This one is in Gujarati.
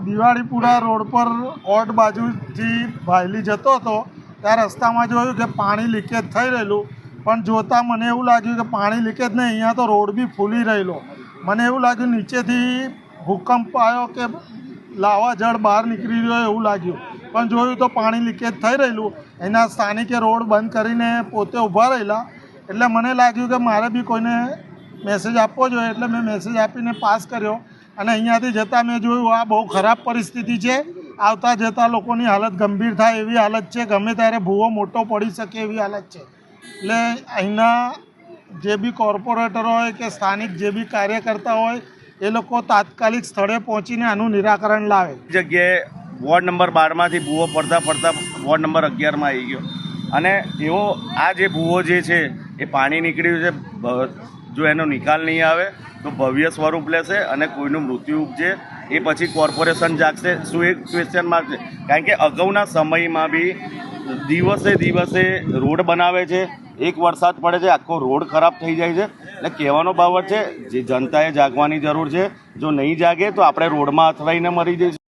દિવાળીપુરા રોડ પર કોર્ટ બાજુથી ભાયલી જતો હતો ત્યાં રસ્તામાં જોયું કે પાણી લીકેજ થઈ રહેલું, પણ જોતાં મને એવું લાગ્યું કે પાણી લીકેજ નહીં, અહીંયા તો રોડ બી ફૂલી રહેલો. મને એવું લાગ્યું નીચેથી ભૂકંપ આવ્યો કે લાવા જળ બહાર નીકળી રહ્યો એવું લાગ્યું, પણ જોયું તો પાણી લીકેજ થઈ રહેલું. એના સ્થાનિકે રોડ બંધ કરીને પોતે ઊભા રહેલા, એટલે મને લાગ્યું કે મારે બી કોઈને મેસેજ આપવો જોઈએ, એટલે મેં મેસેજ આપીને પાસ કર્યો. અને અહીંયાથી જતાં મેં જોયું આ બહુ ખરાબ પરિસ્થિતિ છે, આવતા જતાં લોકોની હાલત ગંભીર થાય એવી હાલત છે, ગમે ત્યારે ભૂવો મોટો પડી શકે એવી હાલત છે. એટલે અહીંના જે બી કોર્પોરેટર હોય કે સ્થાનિક જે બી કાર્યકર્તા હોય એ લોકો તાત્કાલિક સ્થળે પહોંચીને આનું નિરાકરણ લાવે. જગ્યાએ વોર્ડ નંબર 12માંથી ભૂવો પડતા વોર્ડ નંબર 11માં આવી ગયો, અને એવો આ જે ભૂવો જે છે એ પાણી નીકળ્યું છે, જો એનો નિકાલ નહીં આવે તો ભવ્ય સ્વરૂપ લેશે અને કોઈનું મૃત્યુ ઉપજે એ પછી કોર્પોરેશન જાગશે શું એક ક્વેશ્ચન માર્ક છે. કારણ કે અગાઉના સમયમાં બી દિવસે રોડ બનાવે છે, એક વરસાદ પડે છે આખો રોડ ખરાબ થઈ જાય છે. એટલે કહેવાનો બાબત છે જે જનતાએ જાગવાની જરૂર છે, જો નહીં જાગે તો આપણે રોડમાં અથડાઈને મરી જઈશું.